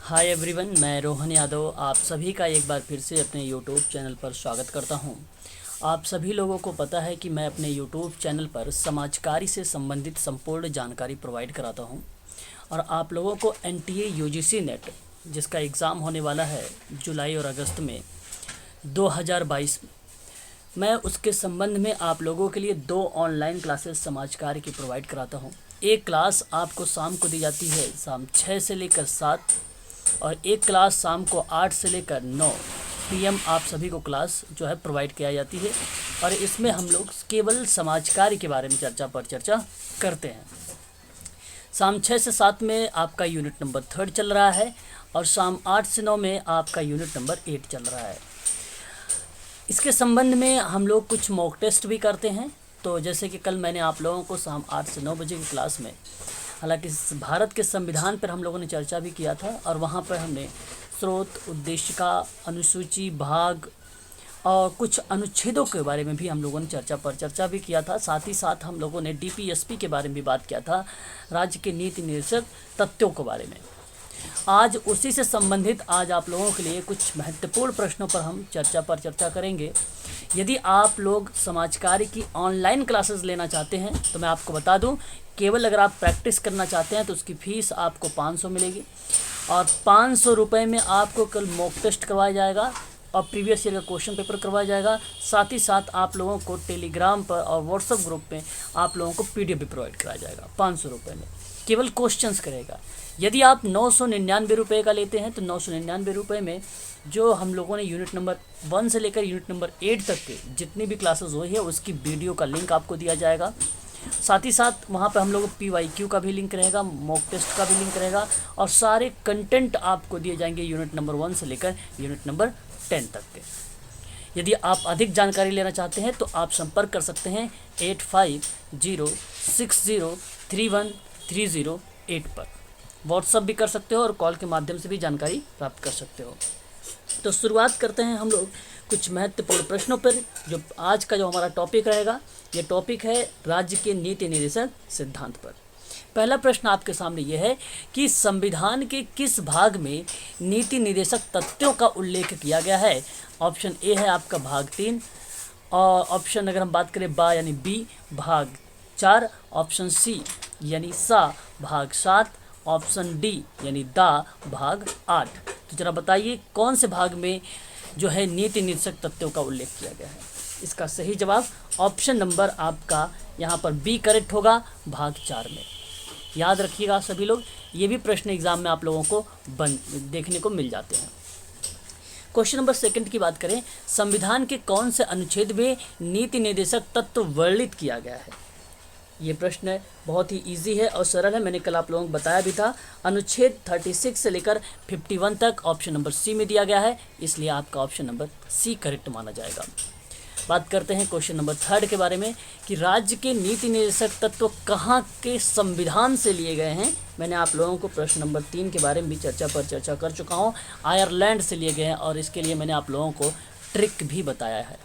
Hi everyone, मैं रोहन यादव आप सभी का एक बार फिर से अपने यूट्यूब चैनल पर स्वागत करता हूं। आप सभी लोगों को पता है कि मैं अपने यूट्यूब चैनल पर समाजकारी से संबंधित संपूर्ण जानकारी प्रोवाइड कराता हूं और आप लोगों को एनटीए यूजीसी नेट जिसका एग्ज़ाम होने वाला है जुलाई और अगस्त में 2022 में, मैं उसके संबंध में आप लोगों के लिए 2 ऑनलाइन क्लासेस समाज कार्य की प्रोवाइड कराता हूं। एक क्लास आपको शाम को दी जाती है शाम 6 से लेकर 7 और एक क्लास शाम को 8 से लेकर 9 पीएम आप सभी को क्लास जो है प्रोवाइड किया जाती है और इसमें हम लोग केवल समाज कार्य के बारे में चर्चा करते हैं। शाम 6 से 7 में आपका यूनिट नंबर 3 चल रहा है और शाम 8 से 9 में आपका यूनिट नंबर 8 चल रहा है। इसके संबंध में हम लोग कुछ मॉक टेस्ट भी करते हैं। तो जैसे कि कल मैंने आप लोगों को शाम 8 से 9 बजे की क्लास में हालांकि भारत के संविधान पर हम लोगों ने चर्चा भी किया था और वहाँ पर हमने स्रोत, उद्देशिका, अनुसूची, भाग और कुछ अनुच्छेदों के बारे में भी हम लोगों ने चर्चा भी किया था। साथ ही साथ हम लोगों ने डीपीएसपी के बारे में भी बात किया था, राज्य के नीति निर्देशक तथ्यों के बारे में। आज उसी से संबंधित आज आप लोगों के लिए कुछ महत्वपूर्ण प्रश्नों पर हम चर्चा करेंगे। यदि आप लोग समाज कार्य की ऑनलाइन क्लासेस लेना चाहते हैं तो मैं आपको बता दूं, केवल अगर आप प्रैक्टिस करना चाहते हैं तो उसकी फ़ीस आपको 500 मिलेगी और 500 रुपये में आपको कल मॉक टेस्ट करवाया जाएगा और प्रीवियस ईयर का क्वेश्चन पेपर करवाया जाएगा। साथ ही साथ आप लोगों को टेलीग्राम पर और व्हाट्सएप ग्रुप में आप लोगों को पीडीएफ भी प्रोवाइड कराया जाएगा 500 रुपये में, केवल क्वेश्चंस करेगा। यदि आप 999 रुपये का लेते हैं तो 999 रुपये में जो हम लोगों ने यूनिट नंबर 1 से लेकर यूनिट नंबर 8 तक के जितनी भी क्लासेस हुई है उसकी वीडियो का लिंक आपको दिया जाएगा। साथ ही साथ वहाँ पर हम लोग PYQ का भी लिंक रहेगा, मॉक टेस्ट का भी लिंक रहेगा और सारे कंटेंट आपको दिए जाएंगे यूनिट नंबर 1 से लेकर यूनिट नंबर 10 तक के। यदि आप अधिक जानकारी लेना चाहते हैं तो आप संपर्क कर सकते हैं 8506031308 पर। व्हाट्सअप भी कर सकते हो और कॉल के माध्यम से भी जानकारी प्राप्त कर सकते हो। तो शुरुआत करते हैं हम लोग कुछ महत्वपूर्ण प्रश्नों पर। जो आज का जो हमारा टॉपिक रहेगा, ये टॉपिक है राज्य के नीति निर्देशक सिद्धांत पर। पहला प्रश्न आपके सामने ये है कि संविधान के किस भाग में नीति निर्देशक तथ्यों का उल्लेख किया गया है। ऑप्शन ए है आपका भाग 3 और ऑप्शन अगर हम बात करें बा यानी बी भाग 4, ऑप्शन सी यानी सा भाग 7, ऑप्शन डी यानी दा भाग 8। तो जरा बताइए कौन से भाग में जो है नीति निर्देशक तथ्यों का उल्लेख किया गया है। इसका सही जवाब ऑप्शन नंबर आपका यहाँ पर बी करेक्ट होगा, भाग 4 में। याद रखिएगा सभी लोग, ये भी प्रश्न एग्जाम में आप लोगों को देखने को मिल जाते हैं। क्वेश्चन नंबर 2 की बात करें, संविधान के कौन से अनुच्छेद में नीति निर्देशक तत्व वर्णित किया गया है। ये प्रश्न बहुत ही इजी है और सरल है, मैंने कल आप लोगों को बताया भी था। अनुच्छेद 36 से लेकर 51 तक ऑप्शन नंबर सी में दिया गया है, इसलिए आपका ऑप्शन नंबर सी करेक्ट माना जाएगा। बात करते हैं क्वेश्चन नंबर 3 के बारे में कि राज्य के नीति निर्देशक तत्व कहाँ के संविधान से लिए गए हैं। मैंने आप लोगों को प्रश्न नंबर 3 के बारे में भी चर्चा कर चुका हूँ। आयरलैंड से लिए गए हैं और इसके लिए मैंने आप लोगों को ट्रिक भी बताया है,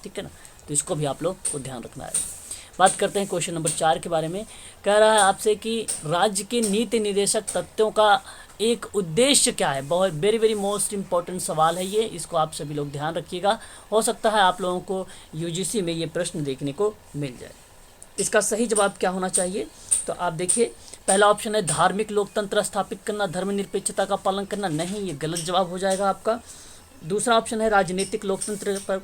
ठीक है ना, तो इसको भी आप लोग को ध्यान रखना है। बात करते हैं क्वेश्चन नंबर 4 के बारे में। कह रहा है आपसे कि राज्य के नीति निर्देशक तथ्यों का एक उद्देश्य क्या है। बहुत वेरी मोस्ट इम्पॉर्टेंट सवाल है ये, इसको आप सभी लोग ध्यान रखिएगा। हो सकता है आप लोगों को यूजीसी में ये प्रश्न देखने को मिल जाए। इसका सही जवाब क्या होना चाहिए, तो आप देखिए पहला ऑप्शन है धार्मिक लोकतंत्र स्थापित करना, धर्मनिरपेक्षता का पालन करना। नहीं, ये गलत जवाब हो जाएगा आपका। दूसरा ऑप्शन है राजनीतिक लोकतंत्र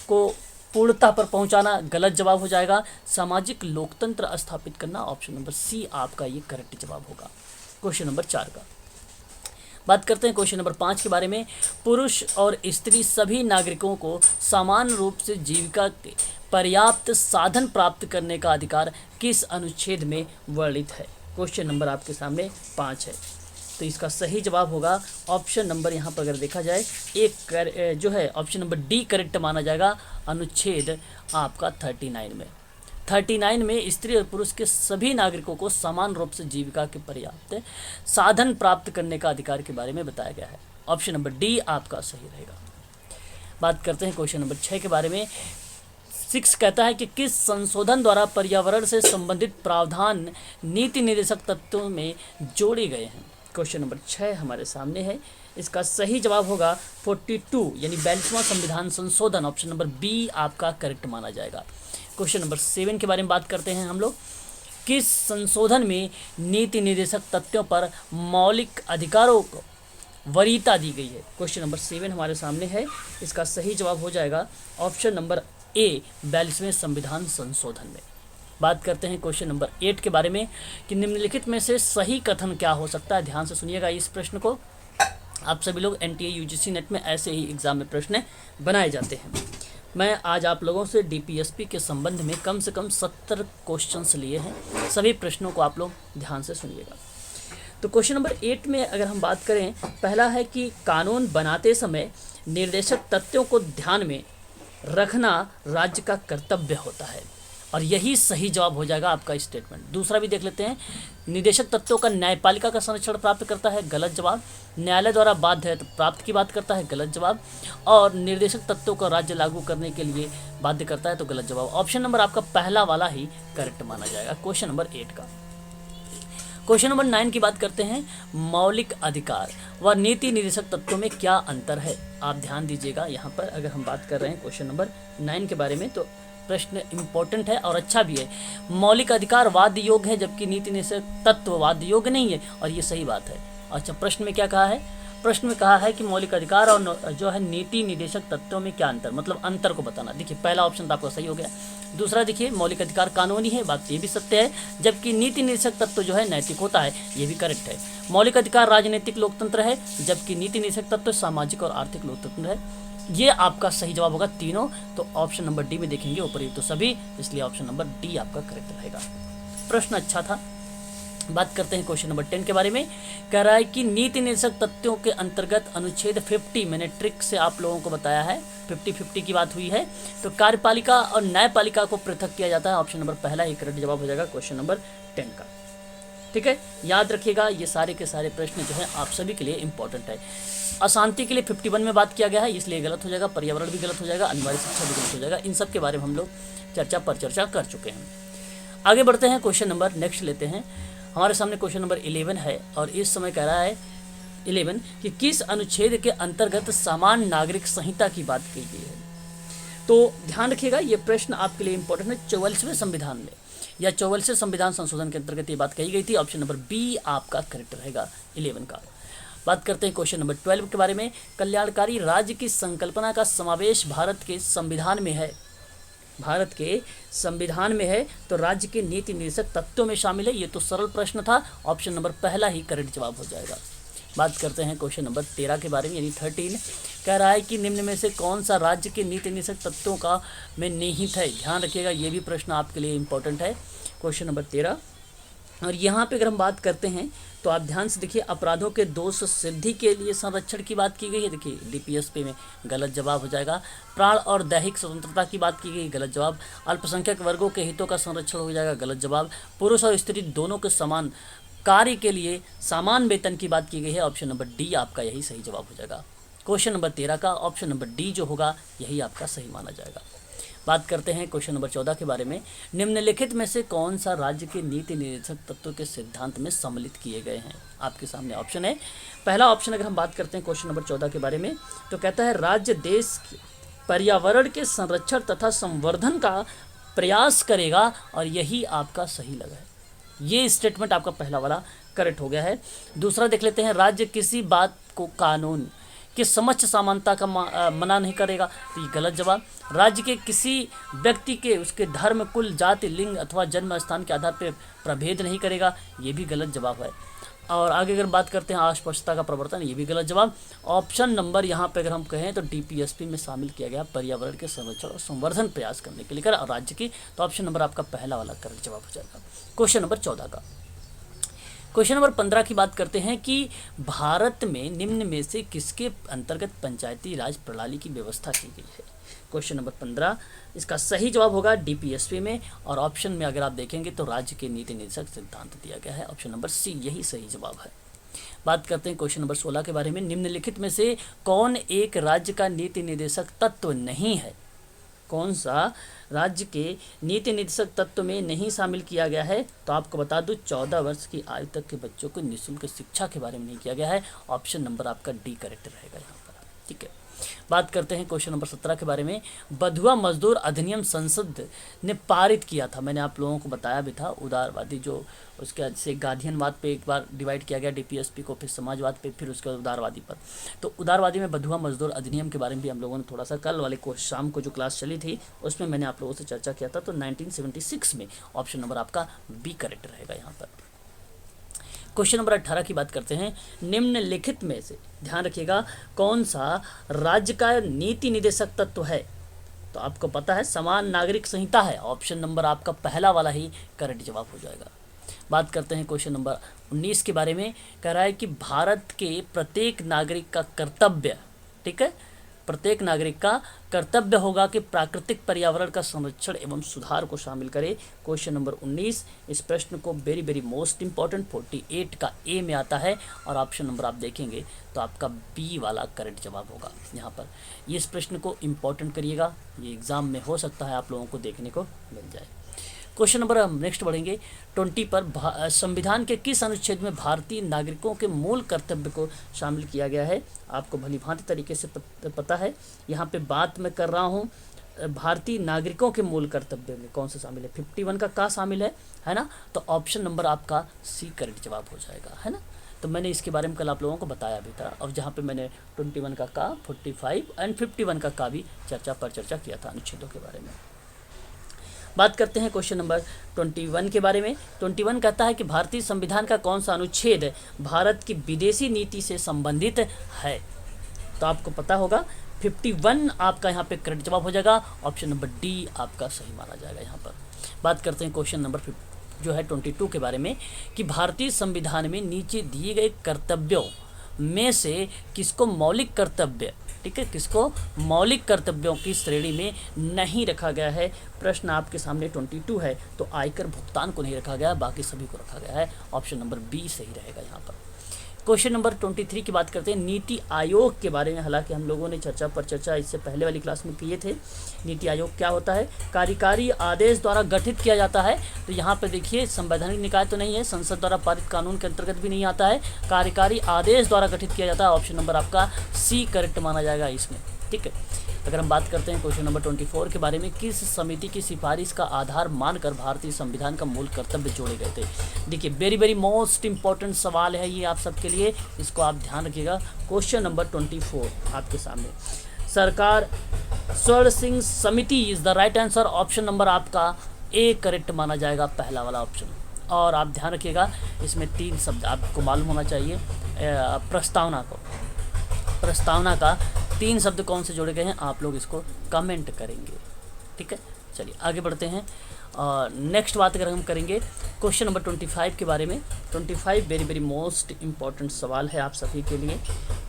को पूर्णता पर पहुंचाना, गलत जवाब हो जाएगा। सामाजिक लोकतंत्र स्थापित करना, ऑप्शन नंबर सी आपका ये करेक्ट जवाब होगा क्वेश्चन नंबर 4 का। बात करते हैं क्वेश्चन नंबर 5 के बारे में। पुरुष और स्त्री सभी नागरिकों को समान रूप से जीविका के पर्याप्त साधन प्राप्त करने का अधिकार किस अनुच्छेद में वर्णित है। क्वेश्चन नंबर आपके सामने 5 है, तो इसका सही जवाब होगा ऑप्शन नंबर, यहाँ पर अगर देखा जाए एक जो है ऑप्शन नंबर डी करेक्ट माना जाएगा। अनुच्छेद आपका 39 में स्त्री और पुरुष के सभी नागरिकों को समान रूप से जीविका के पर्याप्त साधन प्राप्त करने का अधिकार के बारे में बताया गया है। ऑप्शन नंबर डी आपका सही रहेगा। बात करते हैं क्वेश्चन नंबर 6 के बारे में। 6 कहता है कि किस संशोधन द्वारा पर्यावरण से संबंधित प्रावधान नीति निर्देशक तत्वों में जोड़े गए हैं। क्वेश्चन नंबर 6 हमारे सामने है। इसका सही जवाब होगा 42 यानी 42वां संविधान संशोधन, ऑप्शन नंबर बी आपका करेक्ट माना जाएगा। क्वेश्चन नंबर 7 के बारे में बात करते हैं हम लोग। किस संशोधन में नीति निर्देशक तथ्यों पर मौलिक अधिकारों को वरीयता दी गई है? क्वेश्चन नंबर 7 हमारे सामने है। इसका सही जवाब हो जाएगा ऑप्शन नंबर ए 42वें संविधान संशोधन में। बात करते हैं क्वेश्चन नंबर 8 के बारे में कि निम्नलिखित में से सही कथन क्या हो सकता है। ध्यान से सुनिएगा इस प्रश्न को। आप सभी लोग एनटीए यूजीसी नेट में ऐसे ही एग्जाम में प्रश्न बनाए जाते हैं। मैं आज आप लोगों से डीपीएसपी के संबंध में कम से कम 70 क्वेश्चंस लिए हैं। सभी प्रश्नों को आप लोग ध्यान से सुनिएगा। तो क्वेश्चन नंबर 8 में अगर हम बात करें, पहला है कि कानून बनाते समय निर्देशक तथ्यों को ध्यान में रखना राज्य का कर्तव्य होता है, और यही सही जवाब हो जाएगा आपका स्टेटमेंट। दूसरा भी देख लेते हैं, निदेशक तत्वों का न्यायपालिका का संरक्षण प्राप्त करता है, गलत जवाब। न्यायालय द्वारा बाध्य है तो प्राप्त की बात करता है, गलत जवाब। और निर्देशक तत्वों को राज्य लागू करने के लिए बाध्य करता है तो गलत जवाब। ऑप्शन नंबर आपका पहला वाला ही करेक्ट माना जाएगा क्वेश्चन नंबर 8 का। क्वेश्चन नंबर 9 की बात करते हैं, मौलिक अधिकार व नीति निर्देशक तत्वों में क्या अंतर है? आप ध्यान दीजिएगा यहाँ पर। अगर हम बात कर रहे हैं क्वेश्चन नंबर 9 के बारे में तो प्रश्न इंपॉर्टेंट है और अच्छा भी है। मौलिक अधिकार वाद योग्य है जबकि नीति निर्देशक तत्व वाद योग्य नहीं है, और ये सही बात है। अच्छा, प्रश्न में क्या कहा है? प्रश्न में कहा है कि मौलिक अधिकार और जो है नीति निर्देशक तत्वों में क्या अंतर, मतलब अंतर को बताना। देखिए पहला ऑप्शन तो आपका सही हो गया। दूसरा देखिए, मौलिक अधिकार कानूनी है, बात ये भी सत्य है, जबकि नीति निर्देशक तत्व जो है नैतिक होता है, ये भी करेक्ट है। मौलिक अधिकार राजनीतिक लोकतंत्र है, जबकि नीति निर्देशक तत्व सामाजिक और आर्थिक लोकतंत्र है। ये आपका सही जवाब होगा तीनों। तो ऑप्शन नंबर डी में देखेंगे ऊपर तो सभी, इसलिए ऑप्शन नंबर डी आपका करेक्ट रहेगा। प्रश्न अच्छा था। बात करते हैं क्वेश्चन नंबर 10 के बारे में। कह रहा है कि नीति निर्देशक तथ्यों के अंतर्गत अनुच्छेद 50 मैंने ट्रिक से आप लोगों को बताया है, 50-50 की बात हुई है। तो कार्यपालिका और न्यायपालिका को पृथक किया जाता है। ऑप्शन नंबर पहला ही करेक्ट जवाब हो जाएगा क्वेश्चन नंबर 10 का। ठीक है, याद रखिएगा ये सारे के सारे प्रश्न जो है आप सभी के लिए इंपॉर्टेंट है। अशांति के लिए 51 में बात किया गया है, इसलिए गलत हो जाएगा। पर्यावरण भी गलत हो जाएगा, अनिवार्य शिक्षा भी गलत हो जाएगा। इन सब के बारे में हम लोग चर्चा कर चुके हैं। आगे बढ़ते हैं, क्वेश्चन नंबर नेक्स्ट लेते हैं। हमारे सामने क्वेश्चन नंबर 11 है और इस समय कह रहा है 11 कि किस अनुच्छेद के अंतर्गत समान नागरिक संहिता की बात की गई है। तो ध्यान रखिएगा ये प्रश्न आपके लिए इंपॉर्टेंट है। 44वें संविधान में या 44वें संविधान संशोधन के अंतर्गत ये बात कही गई थी। ऑप्शन नंबर बी आपका करेक्ट रहेगा 11 का। बात करते हैं क्वेश्चन नंबर 12 के बारे में। कल्याणकारी राज्य की संकल्पना का समावेश भारत के संविधान में है, भारत के संविधान में है, तो राज्य के नीति निर्देशक तत्वों में शामिल है। ये तो सरल प्रश्न था, ऑप्शन नंबर पहला ही करेक्ट जवाब हो जाएगा। बात करते हैं क्वेश्चन नंबर 13 के बारे में, यानी 13। कह रहा है कि निम्न में से कौन सा राज्य के नीति निर्देशक तत्वों का में निहित है। ध्यान रखिएगा ये भी प्रश्न आपके लिए इंपॉर्टेंट है, क्वेश्चन नंबर 13। और यहाँ पे अगर हम बात करते हैं तो आप ध्यान से देखिए, अपराधों के दोष सिद्धि के लिए संरक्षण की बात की गई है। देखिए डीपीएसपी में गलत जवाब हो जाएगा। प्राण और दैहिक स्वतंत्रता की बात की गई, गलत जवाब। अल्पसंख्यक वर्गों के हितों का संरक्षण हो जाएगा, गलत जवाब। पुरुष और स्त्री दोनों के समान कार्य के लिए समान वेतन की बात की गई है। ऑप्शन नंबर डी आपका यही सही जवाब हो जाएगा। क्वेश्चन नंबर 13 का ऑप्शन नंबर डी जो होगा यही आपका सही माना जाएगा। बात करते हैं क्वेश्चन नंबर 14 के बारे में। निम्नलिखित में से कौन सा राज्य के नीति निर्देशक तत्वों के सिद्धांत में सम्मिलित किए गए हैं? आपके सामने ऑप्शन है। पहला ऑप्शन अगर हम बात करते हैं क्वेश्चन नंबर 14 के बारे में तो कहता है राज्य देश पर्यावरण के संरक्षण तथा संवर्धन का प्रयास करेगा, और यही आपका सही लगा है। ये स्टेटमेंट आपका पहला वाला करेक्ट हो गया है। दूसरा देख लेते हैं, राज्य किसी बात को कानून कि समक्ष समानता का मना नहीं करेगा, तो ये गलत जवाब। राज्य के किसी व्यक्ति के उसके धर्म, कुल, जाति, लिंग अथवा जन्म स्थान के आधार पर प्रभेद नहीं करेगा, ये भी गलत जवाब है। और आगे अगर बात करते हैं अस्पृश्यता का प्रवर्तन, ये भी गलत जवाब। ऑप्शन नंबर यहाँ पे अगर हम कहें तो डीपीएसपी में शामिल किया गया पर्यावरण के संरक्षण और संवर्धन प्रयास करने के लिए और राज्य की, तो ऑप्शन नंबर आपका पहला वाला करेक्ट जवाब हो जाएगा क्वेश्चन नंबर 14 का। क्वेश्चन नंबर 15 की बात करते हैं कि भारत में निम्न में से किसके अंतर्गत पंचायती राज प्रणाली की व्यवस्था की गई है। क्वेश्चन नंबर 15 इसका सही जवाब होगा डीपीएसपी में, और ऑप्शन में अगर आप देखेंगे तो राज्य के नीति निर्देशक सिद्धांत दिया गया है। ऑप्शन नंबर सी यही सही जवाब है। बात करते हैं क्वेश्चन नंबर 16 के बारे में। निम्नलिखित में से कौन एक राज्य का नीति निर्देशक तत्व नहीं है? कौन सा राज्य के नीति निर्देशक तत्व में नहीं शामिल किया गया है? तो आपको बता दूं 14 वर्ष की आयु तक के बच्चों को निःशुल्क शिक्षा के बारे में नहीं किया गया है। ऑप्शन नंबर आपका डी करेक्ट रहेगा यहाँ पर। ठीक है, बात करते हैं क्वेश्चन नंबर 17 के बारे में। बंधुआ मजदूर अधिनियम संसद ने पारित किया था, मैंने आप लोगों को बताया भी था। उदारवादी जो उसके से गांधीयनवाद पे एक बार डिवाइड किया गया डीपीएसपी को, फिर समाजवाद पे, फिर उसके बाद उदारवादी पर। तो उदारवादी में बंधुआ मजदूर अधिनियम के बारे में भी हम लोगों ने थोड़ा सा कल वाले को शाम को जो क्लास चली थी उसमें मैंने आप लोगों से चर्चा किया था। तो 1976 में ऑप्शन नंबर आपका बी करेक्ट रहेगा यहाँ पर। क्वेश्चन नंबर 18 की बात करते हैं। निम्नलिखित में से ध्यान रखिएगा कौन सा राज्य का नीति निदेशक तत्व है? तो आपको पता है समान नागरिक संहिता है। ऑप्शन नंबर आपका पहला वाला ही करेक्ट जवाब हो जाएगा। बात करते हैं क्वेश्चन नंबर 19 के बारे में। कह रहा है कि भारत के प्रत्येक नागरिक का कर्तव्य, ठीक है, प्रत्येक नागरिक का कर्तव्य होगा कि प्राकृतिक पर्यावरण का संरक्षण एवं सुधार को शामिल करे। क्वेश्चन नंबर 19, इस प्रश्न को वेरी वेरी मोस्ट इंपॉर्टेंट 48 का ए में आता है और ऑप्शन नंबर आप देखेंगे तो आपका बी वाला करेक्ट जवाब होगा यहाँ पर। ये इस प्रश्न को इम्पोर्टेंट करिएगा, ये एग्जाम में हो सकता है आप लोगों को देखने को मिल जाए। क्वेश्चन नंबर हम नेक्स्ट बढ़ेंगे 20 पर। संविधान के किस अनुच्छेद में भारतीय नागरिकों के मूल कर्तव्य को शामिल किया गया है? आपको भली भांति तरीके से पता है। यहाँ पे बात मैं कर रहा हूँ भारतीय नागरिकों के मूल कर्तव्य में कौन सा शामिल है? 51 का शामिल है ना? तो ऑप्शन नंबर आपका सी करेक्ट जवाब हो जाएगा, है ना? तो मैंने इसके बारे में कल आप लोगों को बताया भी था, और जहाँ पे मैंने 21 का 45 एंड 51 का भी चर्चा किया था अनुच्छेदों के बारे में। बात करते हैं क्वेश्चन नंबर 21 के बारे में। 21 कहता है कि भारतीय संविधान का कौन सा अनुच्छेद भारत की विदेशी नीति से संबंधित है? तो आपको पता होगा 51 आपका यहाँ पे करेक्ट जवाब हो जाएगा। ऑप्शन नंबर डी आपका सही माना जाएगा यहाँ पर। बात करते हैं क्वेश्चन नंबर जो है 22 के बारे में कि भारतीय संविधान में नीचे दिए गए कर्तव्यों में से किसको मौलिक कर्तव्य, ठीक है, किसको मौलिक कर्तव्यों की श्रेणी में नहीं रखा गया है? प्रश्न आपके सामने 22 है, तो आयकर भुगतान को नहीं रखा गया, बाकी सभी को रखा गया है। ऑप्शन नंबर बी सही रहेगा यहाँ पर। क्वेश्चन नंबर 23 की बात करते हैं नीति आयोग के बारे में। हालांकि हम लोगों ने चर्चा इससे पहले वाली क्लास में किए थे। नीति आयोग क्या होता है? कार्यकारी आदेश द्वारा गठित किया जाता है। तो यहाँ पे देखिए संवैधानिक निकाय तो नहीं है, संसद द्वारा पारित कानून के अंतर्गत भी नहीं आता है, कार्यकारी आदेश द्वारा गठित किया जाता है। ऑप्शन नंबर आपका सी करेक्ट माना जाएगा इसमें, ठीक है। अगर हम बात करते हैं क्वेश्चन नंबर 24 के बारे में, किस समिति की सिफारिश का आधार मानकर भारतीय संविधान का मूल कर्तव्य जोड़े गए थे? देखिए वेरी वेरी मोस्ट इंपॉर्टेंट सवाल है ये आप सबके लिए, इसको आप ध्यान रखिएगा। क्वेश्चन नंबर 24 आपके सामने, सरकार स्वर्ण सिंह समिति is the right answer. Option number आपका ए करेक्ट माना जाएगा, पहला वाला ऑप्शन। और आप ध्यान रखिएगा इसमें 3 शब्द आपको मालूम होना चाहिए। प्रस्तावना का 3 शब्द कौन से जोड़े गए हैं आप लोग इसको कमेंट करेंगे, ठीक है। चलिए आगे बढ़ते हैं। नेक्स्ट बात अगर हम करेंगे क्वेश्चन नंबर 25 के बारे में। 25 वेरी वेरी मोस्ट इम्पॉर्टेंट सवाल है आप सभी के लिए।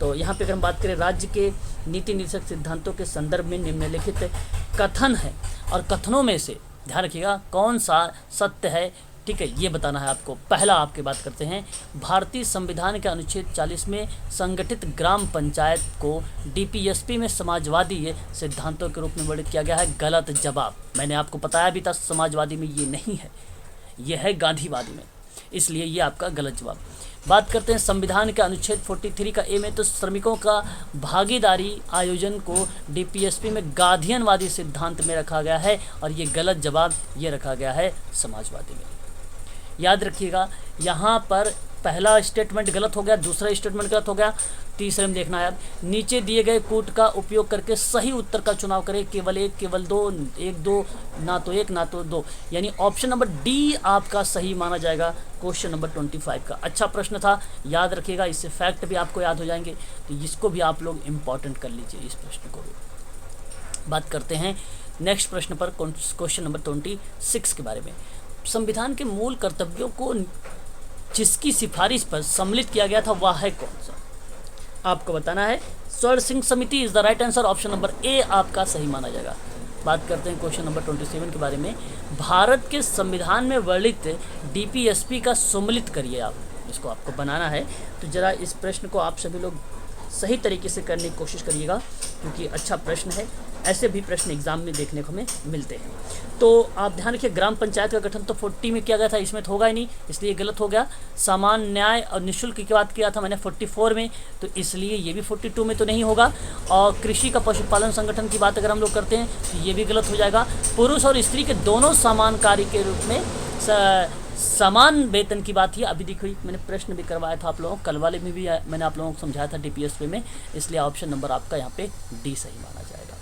तो यहाँ पे अगर हम बात करें राज्य के नीति निर्देशक सिद्धांतों के संदर्भ में निम्नलिखित कथन है, और कथनों में से ध्यान रखिएगा कौन सा सत्य है, ठीक है, ये बताना है आपको। पहला आपकी बात करते हैं, भारतीय संविधान के अनुच्छेद 40 में संगठित ग्राम पंचायत को डीपीएसपी में समाजवादी सिद्धांतों के रूप में वर्णित किया गया है। गलत जवाब। मैंने आपको बताया भी था समाजवादी में ये नहीं है, ये है गांधीवादी में, इसलिए ये आपका गलत जवाब। बात करते हैं संविधान के अनुच्छेद 43 का ए में, तो श्रमिकों का भागीदारी आयोजन को डीपीएसपी में गांधीयनवादी सिद्धांत में रखा गया है, और ये गलत जवाब ये रखा गया है समाजवादी में। याद रखिएगा यहाँ पर पहला स्टेटमेंट गलत हो गया, दूसरा स्टेटमेंट गलत हो गया, तीसरे में देखना है नीचे दिए गए कूट का उपयोग करके सही उत्तर का चुनाव करें। केवल एक, केवल दो, एक दो, ना तो एक ना तो दो, यानी ऑप्शन नंबर डी आपका सही माना जाएगा। क्वेश्चन नंबर 25 का अच्छा प्रश्न था, याद रखिएगा, इससे फैक्ट भी आपको याद हो जाएंगे, तो इसको भी आप लोग इम्पॉर्टेंट कर लीजिए, इस प्रश्न को भी। बात करते हैं नेक्स्ट प्रश्न पर, क्वेश्चन नंबर 26 के बारे में। संविधान के मूल कर्तव्यों को जिसकी सिफारिश पर सम्मिलित किया गया था वह है कौन सा? आपको बताना है। स्वर्ण सिंह समिति is the right answer. Option number A आपका सही माना जाएगा। बात करते हैं क्वेश्चन नंबर 27 के बारे में। भारत के संविधान में वर्णित डीपीएसपी का सम्मिलित करिए आप, इसको आपको बनाना है। तो जरा इस प्रश्न को आप सभी लोग सही तरीके से करने की कोशिश करिएगा, क्योंकि अच्छा प्रश्न है। ऐसे भी प्रश्न एग्जाम में देखने को हमें मिलते हैं। तो आप ध्यान रखिए, ग्राम पंचायत का गठन तो 40 में किया गया था, इसमें तो होगा ही नहीं, इसलिए गलत हो गया। सामान्य न्याय और निःशुल्क की बात किया था मैंने 44 में, तो इसलिए ये भी 42 में तो नहीं होगा। और कृषि का पशुपालन संगठन की बात अगर हम लोग करते हैं तो ये भी गलत हो जाएगा। पुरुष और स्त्री के दोनों समान कार्य के रूप में समान वेतन की बात ही अभी देखिए, मैंने प्रश्न भी करवाया था आप लोगों को, कल वाले में भी मैंने आप लोगों को समझाया था DPSP में, इसलिए ऑप्शन नंबर आपका यहाँ पे डी सही माना जाएगा।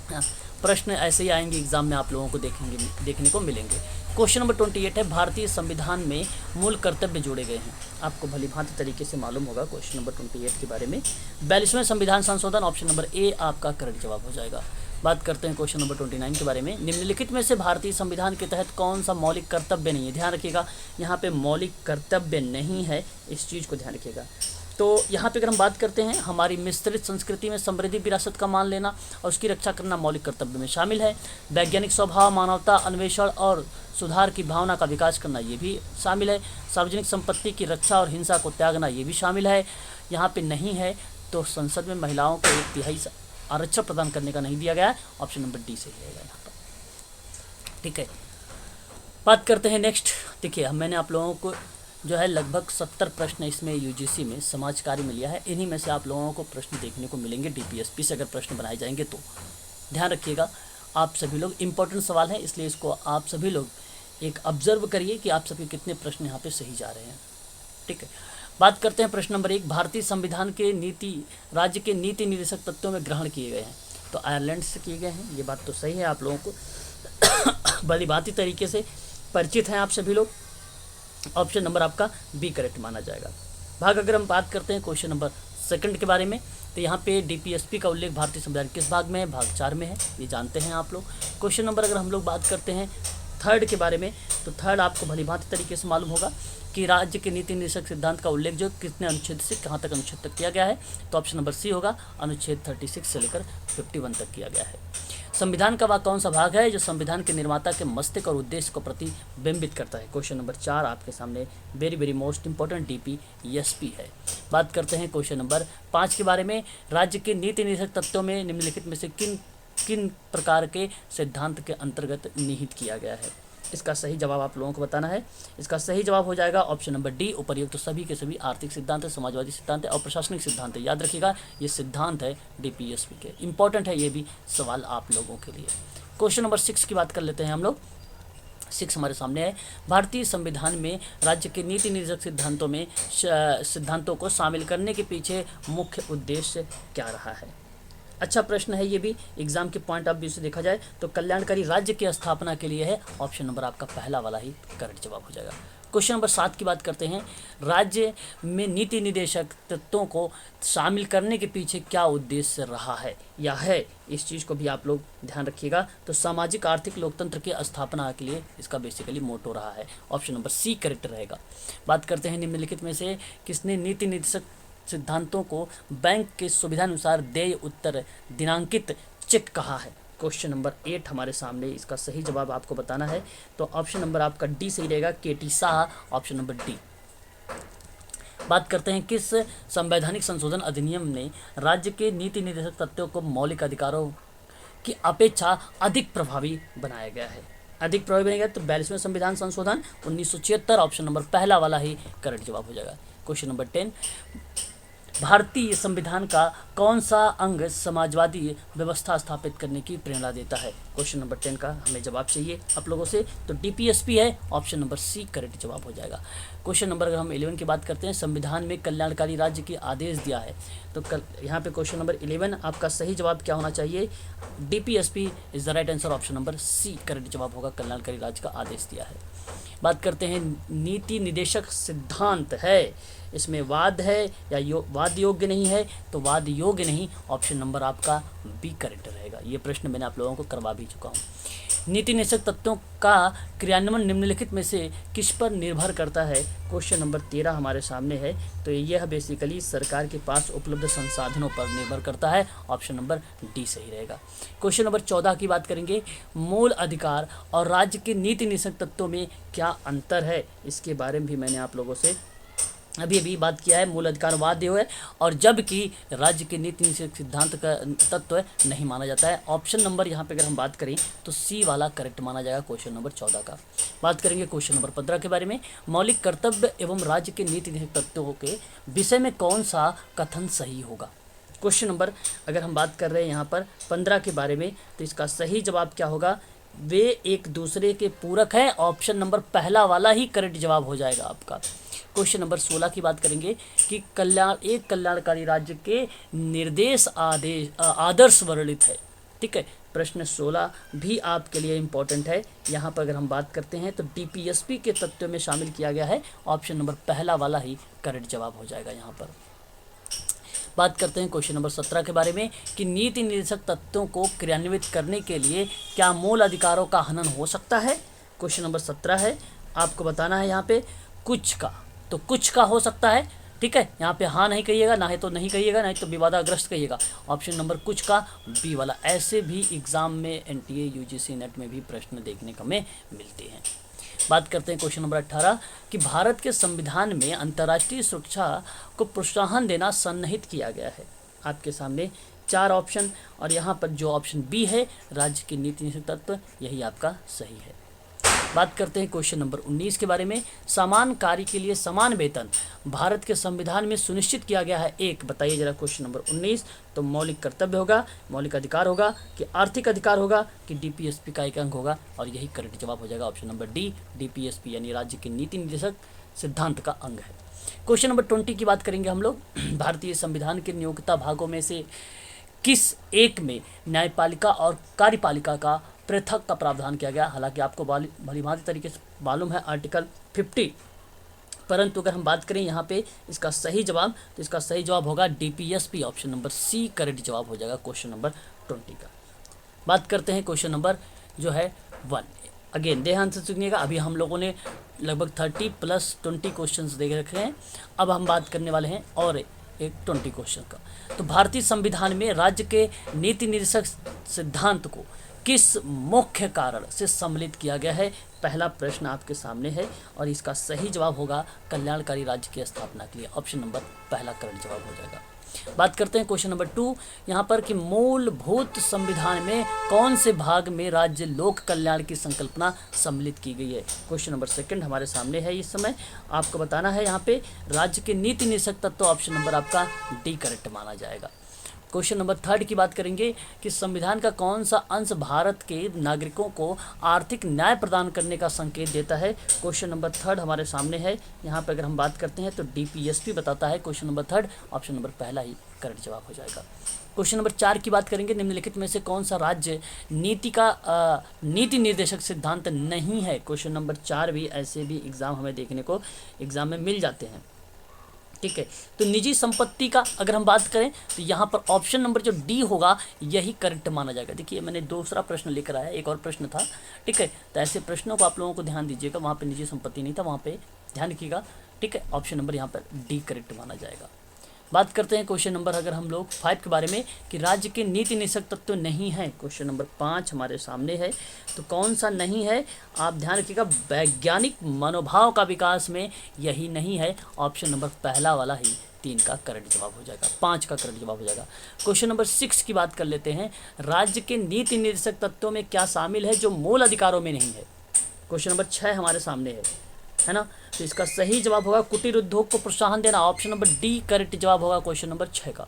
हाँ, प्रश्न ऐसे ही आएंगे एग्जाम में, आप लोगों को देखने को मिलेंगे। क्वेश्चन नंबर 28 है, भारतीय संविधान में मूल कर्तव्य जोड़े गए हैं। आपको भली भांति तरीके से मालूम होगा क्वेश्चन नंबर 28 के बारे में। 42वें संविधान संशोधन, ऑप्शन नंबर ए आपका करेक्ट जवाब हो जाएगा। बात करते हैं क्वेश्चन नंबर 29 के बारे में। निम्नलिखित में से भारतीय संविधान के तहत कौन सा मौलिक कर्तव्य नहीं है? ध्यान रखिएगा, यहाँ पे मौलिक कर्तव्य नहीं है, इस चीज़ को ध्यान रखिएगा। तो यहाँ पे अगर हम बात करते हैं, हमारी मिश्रित संस्कृति में समृद्धि विरासत का मान लेना और उसकी रक्षा करना मौलिक कर्तव्य में शामिल है। वैज्ञानिक स्वभाव, मानवता, अन्वेषण और सुधार की भावना का विकास करना ये भी शामिल है। सार्वजनिक संपत्ति की रक्षा और हिंसा को त्यागना ये भी शामिल है। यहाँ पे नहीं है तो संसद में महिलाओं को 1/3 आरक्षण प्रदान करने का नहीं दिया गया है, ऑप्शन नंबर डी सही रहेगा यहाँ पर। ठीक है, बात करते हैं नेक्स्ट। देखिए, मैंने आप लोगों को जो है लगभग 70 प्रश्न इसमें UGC में समाज कार्य में लिया है। इन्हीं में से आप लोगों को प्रश्न देखने को मिलेंगे DPSP से अगर प्रश्न बनाए जाएंगे तो। ध्यान रखिएगा, आप सभी लोग, इम्पोर्टेंट सवाल है इसलिए इसको आप सभी लोग एक ऑब्जर्व करिए कि आप सभी कितने प्रश्न यहाँ पे सही जा रहे हैं। ठीक है, बात करते हैं प्रश्न नंबर 1। भारतीय संविधान के राज्य के नीति निर्देशक तत्वों में ग्रहण किए गए हैं, तो आयरलैंड से किए गए हैं, ये बात तो सही है। आप लोगों को भली भांति तरीके से परिचित हैं आप सभी लोग। ऑप्शन नंबर आपका बी करेक्ट माना जाएगा। भाग अगर हम बात करते हैं क्वेश्चन नंबर 2 के बारे में, तो यहाँ पे DPSP का उल्लेख भारतीय संविधान किस भाग में है? भाग 4 में है, ये जानते हैं आप लोग। क्वेश्चन नंबर अगर हम लोग बात करते हैं 3 के बारे में, तो 3 आपको भली भांति तरीके से मालूम होगा कि राज्य के नीति निर्देशक सिद्धांत का उल्लेख जो कितने अनुच्छेद से कहाँ तक अनुच्छेद तक किया गया है, तो ऑप्शन नंबर सी होगा, अनुच्छेद 36 से लेकर 51 तक किया गया है। संविधान का वह कौन सा भाग है जो संविधान के निर्माता के मस्तिष्क और उद्देश्य को प्रतिबिंबित करता है? क्वेश्चन नंबर 4 आपके सामने वेरी मोस्ट इंपॉर्टेंट DPSP है। बात करते हैं क्वेश्चन नंबर 5 के बारे में। राज्य के नीति निर्देशक तत्वों में निम्नलिखित में से किन प्रकार के सिद्धांत के अंतर्गत निहित किया गया है? इसका सही जवाब आप लोगों को बताना है। इसका सही जवाब हो जाएगा ऑप्शन नंबर डी, उपर्युक्त तो सभी के सभी आर्थिक सिद्धांत है, समाजवादी सिद्धांत है और प्रशासनिक सिद्धांत है। याद रखिएगा, ये सिद्धांत है DPSP के, इंपॉर्टेंट है ये भी सवाल आप लोगों के लिए। क्वेश्चन नंबर 6 की बात कर लेते हैं हम लोग। 6 हमारे सामने है, भारतीय संविधान में राज्य के नीति निर्देशक सिद्धांतों को शामिल करने के पीछे मुख्य उद्देश्य क्या रहा है? अच्छा प्रश्न है ये भी, एग्जाम के पॉइंट ऑफ व्यू से देखा जाए तो कल्याणकारी राज्य की स्थापना के लिए है, ऑप्शन नंबर आपका पहला वाला ही करेक्ट जवाब हो जाएगा। क्वेश्चन नंबर 7 की बात करते हैं, राज्य में नीति निर्देशक तत्वों को शामिल करने के पीछे क्या उद्देश्य रहा है या है, इस चीज़ को भी आप लोग ध्यान रखिएगा। तो सामाजिक आर्थिक लोकतंत्र की स्थापना के लिए इसका बेसिकली मोटो रहा है, ऑप्शन नंबर सी करेक्ट रहेगा। बात करते हैं निम्नलिखित में से किसने नीति निर्देशक सिद्धांतों को बैंक के सुविधानुसार देय उत्तर दिनांकित चेक कहा है? क्वेश्चन नंबर 8 हमारे सामने, इसका सही जवाब आपको बताना है, तो ऑप्शन नंबर आपका डी सही रहेगा, KT Shah, option number D. बात करते हैं किस संवैधानिक संशोधन अधिनियम ने राज्य के नीति निर्देशक तत्वों को मौलिक अधिकारों की अपेक्षा अधिक प्रभावी बनाया गया है? अधिक प्रभावी बनेगा तो 42वें संविधान संशोधन 1976, ऑप्शन नंबर पहला वाला ही करेक्ट जवाब हो जाएगा। क्वेश्चन नंबर 10, भारतीय संविधान का कौन सा अंग समाजवादी व्यवस्था स्थापित करने की प्रेरणा देता है? क्वेश्चन नंबर 10 का हमें जवाब चाहिए आप लोगों से, तो DPSP है, ऑप्शन नंबर सी करेक्ट जवाब हो जाएगा। क्वेश्चन नंबर अगर हम 11 की बात करते हैं, संविधान में कल्याणकारी राज्य की आदेश दिया है, तो यहाँ पे क्वेश्चन नंबर 11 आपका सही जवाब क्या होना चाहिए? DPSP is the right answer, option number C correct जवाब होगा, कल्याणकारी राज्य का आदेश दिया है। बात करते हैं नीति निदेशक सिद्धांत है, इसमें वाद है या वाद योग्य नहीं है, तो वाद योग्य नहीं, ऑप्शन नंबर आपका बी करेक्ट रहेगा। ये प्रश्न मैंने आप लोगों को करवा भी चुका हूँ। नीति निदेशक तत्वों का क्रियान्वयन निम्नलिखित में से किस पर निर्भर करता है? क्वेश्चन नंबर 13 हमारे सामने है, तो यह बेसिकली सरकार के पास उपलब्ध संसाधनों पर निर्भर करता है, ऑप्शन नंबर डी सही रहेगा। क्वेश्चन नंबर 14 की बात करेंगे, मूल अधिकार और राज्य के नीति निदेशक तत्वों में क्या अंतर है? इसके बारे में भी मैंने आप लोगों से अभी अभी बात किया है मूल अधिकार वाद्य है, और जबकि राज्य के नीति निषेध सिद्धांत का तत्व नहीं माना जाता है। ऑप्शन नंबर यहाँ पे अगर हम बात करें तो सी वाला करेक्ट माना जाएगा क्वेश्चन नंबर 14 का। बात करेंगे क्वेश्चन नंबर 15 के बारे में। मौलिक कर्तव्य एवं राज्य के नीति निषेध तत्वों के विषय में कौन सा कथन सही होगा। क्वेश्चन नंबर अगर हम बात कर रहे हैं यहाँ पर 15 के बारे में, तो इसका सही जवाब क्या होगा, वे एक दूसरे के पूरक हैं। ऑप्शन नंबर पहला वाला ही करेक्ट जवाब हो जाएगा आपका। क्वेश्चन नंबर 16 की बात करेंगे कि एक कल्याणकारी राज्य के निर्देश आदर्श वर्णित है। ठीक है, प्रश्न 16 भी आपके लिए इम्पोर्टेंट है। यहाँ पर अगर हम बात करते हैं तो डीपीएसपी के तत्व में शामिल किया गया है। ऑप्शन नंबर पहला वाला ही करेक्ट जवाब हो जाएगा यहाँ पर। बात करते हैं क्वेश्चन नंबर 17 के बारे में कि नीति निर्देशक तत्वों को क्रियान्वित करने के लिए क्या मूल अधिकारों का हनन हो सकता है। क्वेश्चन नंबर 17 है, आपको बताना है यहाँ पे कुछ का, तो कुछ का हो सकता है। ठीक है, यहाँ पे हाँ नहीं कहिएगा, ना है तो नहीं कहिएगा, नहीं तो विवादाग्रस्त कहिएगा। ऑप्शन नंबर कुछ का बी वाला। ऐसे भी एग्जाम में एनटीए यूजीसी नेट में भी प्रश्न देखने को हमें मिलते हैं। बात करते हैं क्वेश्चन नंबर 18 कि भारत के संविधान में अंतर्राष्ट्रीय सुरक्षा को प्रोत्साहन देना सन्निहित किया गया है। आपके सामने 4 ऑप्शन, और यहाँ पर जो ऑप्शन बी है राज्य के नीति निषेध तत्व, यही आपका सही है। बात करते हैं क्वेश्चन नंबर 19 के बारे में। समान कार्य के लिए समान वेतन भारत के संविधान में सुनिश्चित किया गया है। एक बताइए जरा क्वेश्चन नंबर 19, तो मौलिक कर्तव्य होगा, मौलिक अधिकार होगा, कि आर्थिक अधिकार होगा, कि डीपीएसपी का एक अंग होगा, और यही करेक्ट जवाब हो जाएगा ऑप्शन नंबर डी, डीपीएसपी यानी राज्य के नीति निर्देशक सिद्धांत का अंग है। क्वेश्चन नंबर 20 की बात करेंगे हम लोग। भारतीय संविधान के नियोक्ता भागों में से किस एक में न्यायपालिका और कार्यपालिका का पृथक का प्रावधान किया गया। हालांकि आपको भली भांति तरीके से मालूम है आर्टिकल 50, परंतु अगर हम बात करें यहाँ पे इसका सही जवाब, तो इसका सही जवाब होगा DPSP. Option number C correct जवाब हो जाएगा क्वेश्चन नंबर 20 का। बात करते हैं क्वेश्चन नंबर जो है 1। अगेन ध्यान से सुनिएगा, अभी हम लोगों ने लगभग 30 + 20 क्वेश्चन देख रखे हैं। अब हम बात करने वाले हैं और एक 20 क्वेश्चन का। तो भारतीय संविधान में राज्य के नीति निर्देशक सिद्धांत को किस मुख्य कारण से सम्मिलित किया गया है। पहला प्रश्न आपके सामने है, और इसका सही जवाब होगा कल्याणकारी राज्य की स्थापना के लिए। ऑप्शन नंबर पहला करेक्ट जवाब हो जाएगा। बात करते हैं क्वेश्चन नंबर 2 यहाँ पर कि मूलभूत संविधान में कौन से भाग में राज्य लोक कल्याण की संकल्पना सम्मिलित की गई है। क्वेश्चन नंबर 2 हमारे सामने है। इस समय आपको बताना है यहाँ पे राज्य के नीति निषेध तत्व। ऑप्शन नंबर आपका डी करेक्ट माना जाएगा। क्वेश्चन नंबर 3 की बात करेंगे कि संविधान का कौन सा अंश भारत के नागरिकों को आर्थिक न्याय प्रदान करने का संकेत देता है। क्वेश्चन नंबर 3 हमारे सामने है। यहाँ पर अगर हम बात करते हैं तो डीपीएसपी बताता है। क्वेश्चन नंबर 3 ऑप्शन नंबर पहला ही करेक्ट जवाब हो जाएगा। क्वेश्चन नंबर 4 की बात करेंगे, निम्नलिखित में से कौन सा राज्य नीति निर्देशक सिद्धांत नहीं है। क्वेश्चन नंबर 4 भी ऐसे भी एग्जाम हमें देखने को एग्जाम में मिल जाते हैं। ठीक है, तो निजी संपत्ति का अगर हम बात करें तो यहाँ पर ऑप्शन नंबर जो डी होगा यही करेक्ट माना जाएगा। देखिए मैंने दूसरा प्रश्न लेकर आया, एक और प्रश्न था। ठीक है, तो ऐसे प्रश्नों को आप लोगों को ध्यान दीजिएगा। वहाँ पे निजी संपत्ति नहीं था, वहाँ पे ध्यान रखिएगा। ठीक है, ऑप्शन नंबर यहाँ पर डी करेक्ट माना जाएगा। बात करते हैं क्वेश्चन नंबर अगर हम लोग 5 के बारे में कि राज्य के नीति निषेध तत्व नहीं है। क्वेश्चन नंबर 5 हमारे सामने है, तो कौन सा नहीं है आप ध्यान रखिएगा। वैज्ञानिक मनोभाव का विकास में यही नहीं है। ऑप्शन नंबर पहला वाला ही 3 का करेक्ट जवाब हो जाएगा, 5 का करेक्ट जवाब हो जाएगा। क्वेश्चन नंबर 6 की बात कर लेते हैं, राज्य के नीति निर्देशक तत्वों में क्या शामिल है जो मूल अधिकारों में नहीं है। क्वेश्चन नंबर 6 हमारे सामने है ना, तो इसका सही जवाब होगा कुटीर उद्योग को प्रोत्साहन देना। ऑप्शन नंबर डी करेक्ट जवाब होगा क्वेश्चन नंबर 6 का।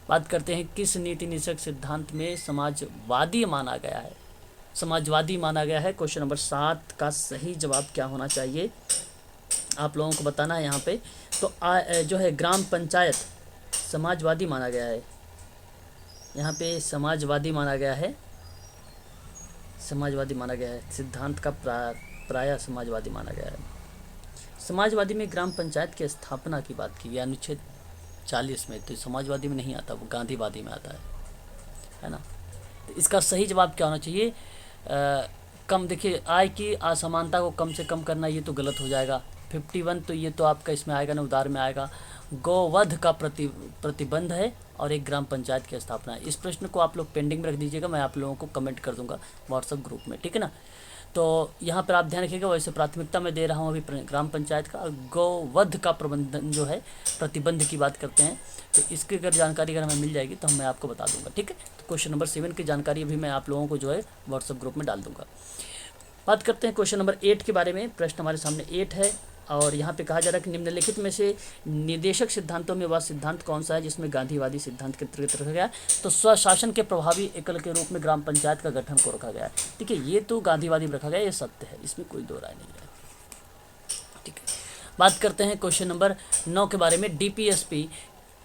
बात करते हैं किस नीति निषेध सिद्धांत में समाजवादी माना गया है। समाजवादी माना गया है। क्वेश्चन नंबर 7 का सही जवाब क्या होना चाहिए आप लोगों को बताना है। यहाँ पे तो जो है ग्राम पंचायत समाजवादी माना गया है। यहाँ पे समाजवादी माना गया है, समाजवादी माना गया है। सिद्धांत का प्राय समाजवादी माना गया है। समाजवादी में ग्राम पंचायत की स्थापना की बात की गई अनुच्छेद 40 में, तो समाजवादी में नहीं आता, वो गांधीवादी में आता है ना। तो इसका सही जवाब क्या होना चाहिए। कम देखिए आय की असमानता को कम से कम करना, ये तो गलत हो जाएगा। 51 तो ये तो आपका इसमें आएगा ना, उदार में आएगा। गोवध का प्रतिबंध है और एक ग्राम पंचायत की स्थापना है। इस प्रश्न को आप लोग पेंडिंग में रख दीजिएगा, मैं आप लोगों को कमेंट कर दूंगा व्हाट्सएप ग्रुप में, ठीक है ना। तो यहाँ पर आप ध्यान रखिएगा। वैसे प्राथमिकता मैं दे रहा हूँ अभी ग्राम पंचायत का। गौवध का प्रबंधन जो है प्रतिबंध की बात करते हैं, तो इसकी अगर जानकारी अगर हमें मिल जाएगी तो मैं आपको बता दूंगा, ठीक है। तो क्वेश्चन नंबर 7 की जानकारी भी मैं आप लोगों को जो है व्हाट्सएप ग्रुप में डाल दूंगा। बात करते हैं क्वेश्चन नंबर 8 के बारे में। प्रश्न हमारे सामने 8 है और यहाँ पे कहा जा रहा है कि निम्नलिखित में से निर्देशक सिद्धांतों में वह सिद्धांत कौन सा है जिसमें गांधीवादी सिद्धांत के अंतर्गत रखा गया है। तो स्वशासन के प्रभावी एकल के रूप में ग्राम पंचायत का गठन को रखा गया है। ठीक है, ये तो गांधीवादी में रखा गया, ये सत्य है, इसमें कोई दो राय नहीं है। ठीक है, बात करते हैं क्वेश्चन नंबर 9 के बारे में। डीपीएसपी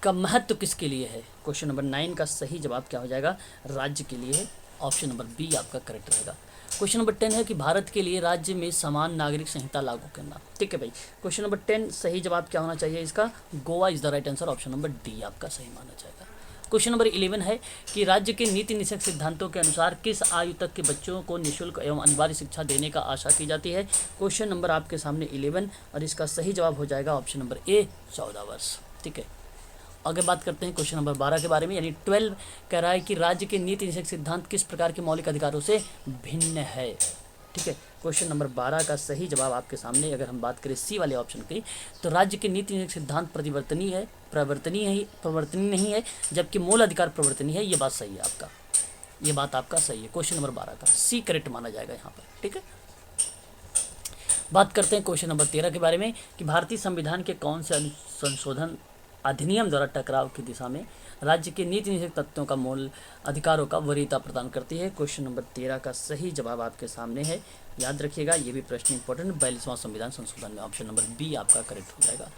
का महत्व किसके लिए है? क्वेश्चन नंबर 9 का सही जवाब क्या हो जाएगा? राज्य के लिए है। ऑप्शन नंबर बी आपका करेक्ट रहेगा। क्वेश्चन नंबर 10 है कि भारत के लिए राज्य में समान नागरिक संहिता लागू करना। ठीक है भाई, क्वेश्चन नंबर 10 सही जवाब क्या होना चाहिए इसका? Goa is the right answer. Option number D आपका सही माना जाएगा। क्वेश्चन नंबर 11 है कि राज्य के नीति निषेध सिद्धांतों के अनुसार किस आयु तक के बच्चों को निःशुल्क एवं अनिवार्य शिक्षा देने का आशा की जाती है? क्वेश्चन नंबर आपके सामने 11 और इसका सही जवाब हो जाएगा ऑप्शन नंबर ए 14 वर्ष। ठीक है, आगे बात करते हैं क्वेश्चन नंबर 12 के बारे में, यानी 12 कह रहा है कि राज्य के नीति निषेध सिद्धांत किस प्रकार के मौलिक अधिकारों से भिन्न है। ठीक है, क्वेश्चन नंबर 12 का सही जवाब आपके सामने, अगर हम बात करें सी वाले ऑप्शन की, तो राज्य के नीति निषेध सिद्धांत प्रवर्तनीय नहीं है, जबकि मूल अधिकार प्रवर्तनीय है। ये बात सही है आपका, ये बात आपका सही है। क्वेश्चन नंबर 12 का सी करेक्ट माना जाएगा यहाँ पर। ठीक है, बात करते हैं क्वेश्चन नंबर 13 के बारे में कि भारतीय संविधान के कौन से संशोधन अधिनियम द्वारा टकराव की दिशा में राज्य के नीति निषेध तत्वों का मूल अधिकारों का वरीयता प्रदान करती है? क्वेश्चन नंबर 13 का सही जवाब आपके सामने है, याद रखिएगा, ये भी प्रश्न इंपॉर्टेंट। 42वां संविधान संशोधन में ऑप्शन नंबर बी आपका करेक्ट हो जाएगा।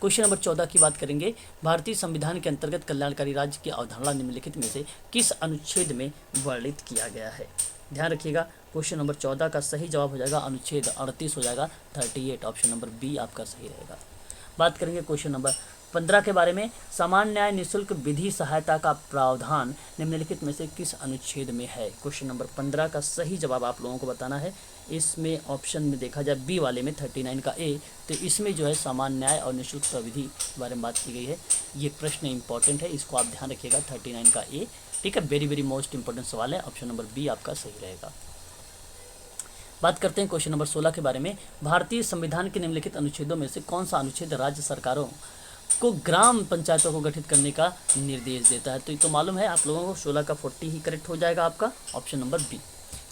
क्वेश्चन नंबर 14 की बात करेंगे। भारतीय संविधान के अंतर्गत कल्याणकारी राज्य की अवधारणा निम्नलिखित में से किस अनुच्छेद में वर्णित किया गया है? ध्यान रखिएगा, क्वेश्चन नंबर 14 का सही जवाब हो जाएगा अनुच्छेद 38 हो जाएगा 38। ऑप्शन नंबर बी आपका सही रहेगा। बात करेंगे क्वेश्चन नंबर 15 के बारे में। समान न्याय निःशुल्क विधि सहायता का प्रावधान निम्नलिखित में से किस अनुच्छेद में है? क्वेश्चन नंबर 15 का सही जवाब आप लोगों को बताना है। इसमें ऑप्शन में देखा जाए बी वाले में 39 का ए, तो इसमें जो है समान न्याय और निःशुल्क प्रविधि के बारे में बात की गई है। ये प्रश्न इंपॉर्टेंट है, इसको आप ध्यान रखिएगा, 39 का ए। ठीक है, वेरी मोस्ट इंपॉर्टेंट सवाल है। ऑप्शन नंबर बी आपका सही रहेगा। बात करते हैं क्वेश्चन नंबर 16 के बारे में। भारतीय संविधान के निम्नलिखित अनुच्छेदों में से कौन सा अनुच्छेद राज्य सरकारों को ग्राम पंचायतों को गठित करने का निर्देश देता है? तो ये तो मालूम है आप लोगों को, 16 का 40 ही करेक्ट हो जाएगा आपका, ऑप्शन नंबर बी।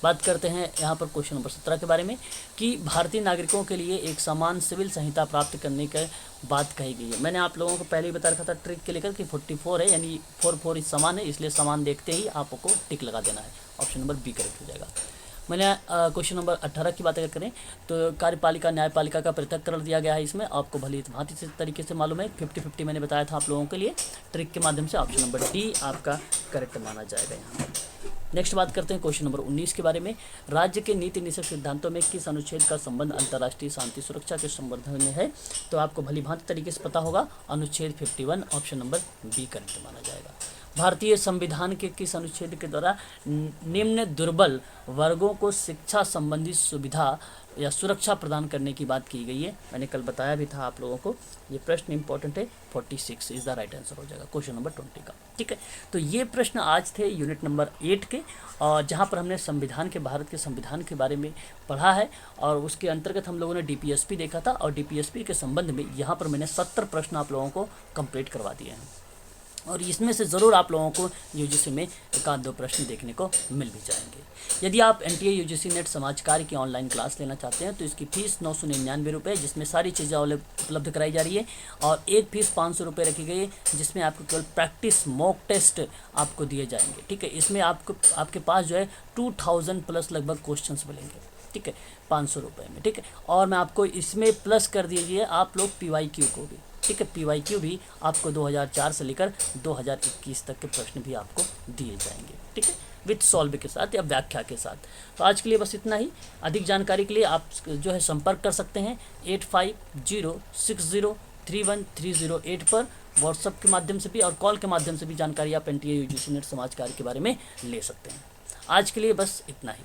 बात करते हैं यहाँ पर क्वेश्चन नंबर 17 के बारे में कि भारतीय नागरिकों के लिए एक समान सिविल संहिता प्राप्त करने की बात कही गई है। मैंने आप लोगों को पहले ही बता रखा था ट्रिक के लेकर कि 44 है, यानी 4 इस समान है, इसलिए समान देखते ही आपको टिक लगा देना है। ऑप्शन नंबर बी करेक्ट हो जाएगा। मैंने क्वेश्चन नंबर 18 की बात अगर करें तो कार्यपालिका न्यायपालिका का पृथक्करण दिया गया है। इसमें आपको भली भांति से तरीके से मालूम है, 50-50 मैंने बताया था आप लोगों के लिए ट्रिक के माध्यम से। ऑप्शन नंबर डी आपका करेक्ट माना जाएगा यहाँ पर। नेक्स्ट बात करते हैं क्वेश्चन नंबर 19 के बारे में। राज्य के नीति निषेध सिद्धांतों में किस अनुच्छेद का संबंध अंतर्राष्ट्रीय शांति सुरक्षा के संवर्धन में है? तो आपको भली भांति तरीके से पता होगा, अनुच्छेद 51। ऑप्शन नंबर बी करेक्ट माना जाएगा। भारतीय संविधान के किस अनुच्छेद के द्वारा निम्न दुर्बल वर्गों को शिक्षा संबंधी सुविधा या सुरक्षा प्रदान करने की बात की गई है? मैंने कल बताया भी था आप लोगों को, ये प्रश्न इंपॉर्टेंट है। 46 इज द राइट आंसर हो जाएगा क्वेश्चन नंबर 20 का। ठीक है, तो ये प्रश्न आज थे यूनिट नंबर 8 के, और जहाँ पर हमने संविधान के, भारत के संविधान के बारे में पढ़ा है, और उसके अंतर्गत हम लोगों ने डीपीएसपी देखा था, और डीपीएसपी के संबंध में यहाँ पर मैंने 70 प्रश्न आप लोगों को कंप्लीट करवा दिए हैं, और इसमें से ज़रूर आप लोगों को यूजीसी में एक आध दो प्रश्न देखने को मिल भी जाएंगे। यदि आप एनटीए यूजीसी नेट समाज कार्य की ऑनलाइन क्लास लेना चाहते हैं तो इसकी फ़ीस 999 रुपये, जिसमें सारी चीज़ें उपलब्ध कराई जा रही है, और एक फ़ीस 500 रुपये रखी गई है, जिसमें आपको केवल प्रैक्टिस मॉक टेस्ट आपको दिए जाएंगे। ठीक है, इसमें आपको आपके पास जो है 2000 प्लस लगभग क्वेश्चन मिलेंगे। ठीक है, 500 रुपये में। ठीक है, और मैं आपको इसमें प्लस कर दीजिए आप लोग PYQ को भी। ठीक है, PYQ भी आपको 2004 से लेकर 2021 तक के प्रश्न भी आपको दिए जाएंगे। ठीक है, विथ सॉल्व के साथ या व्याख्या के साथ। तो आज के लिए बस इतना ही। अधिक जानकारी के लिए आप जो है संपर्क कर सकते हैं 8506031308 पर, व्हाट्सएप के माध्यम से भी और कॉल के माध्यम से भी जानकारी आप एनटीए यूजीसी नेट समाज कार्य के बारे में ले सकते हैं। आज के लिए बस इतना ही।